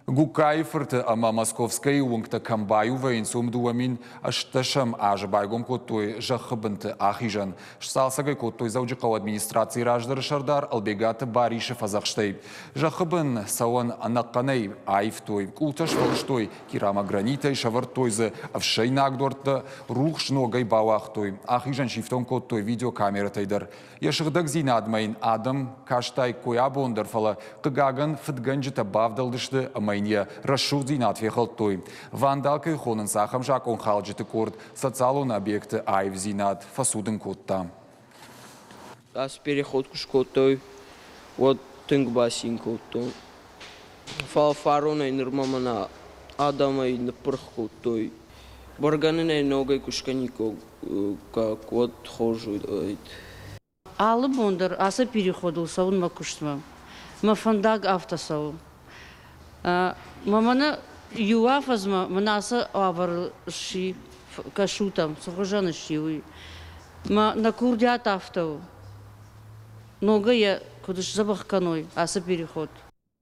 Гугкайы-фырты ама Московскæйы уынгтæ камбаю вæййынц дуамин ашташам аж байгом кодтой Зæххы бынты Ахизæн. Сцалцæг кодтой Дзæуджыхъæуы администрацийы раздәры сәрдар Æлбегаты Барисы фæдзæхстәй. Зæххы бын сауын æнәхъәнәй аивтой, Къултә сфәлыстой, керамогранитәй сәвәрдтойзы æфсәйнаг дуәрттә рухс ногәй бауагътой. Ахизæн сифтонг кодтой видеокамератайдар. Яшығдық зинадмайын адам каштай коя бондар фала қығағын фыдгәнджытæ бавдалдышты амайния расшуд зинат фехæлдтой. Вандалкай хонын сахам жак он халджыты корд социалон объекты айв зинат фасудын кодта. Аз переход к кодтой, вот тынг басин кодтой. Фарона и нормамана адама и напрх кодтой. Барганына и ногәй кушканико как вот хожу. Алы бондар аса переходил саун макуштма. Мафандаг автосау. Мамана юафазма манаса аварши кашутам сохожаны шиуи. Ма на курдят автоу. Ногәй кудыш забахканой аса переход.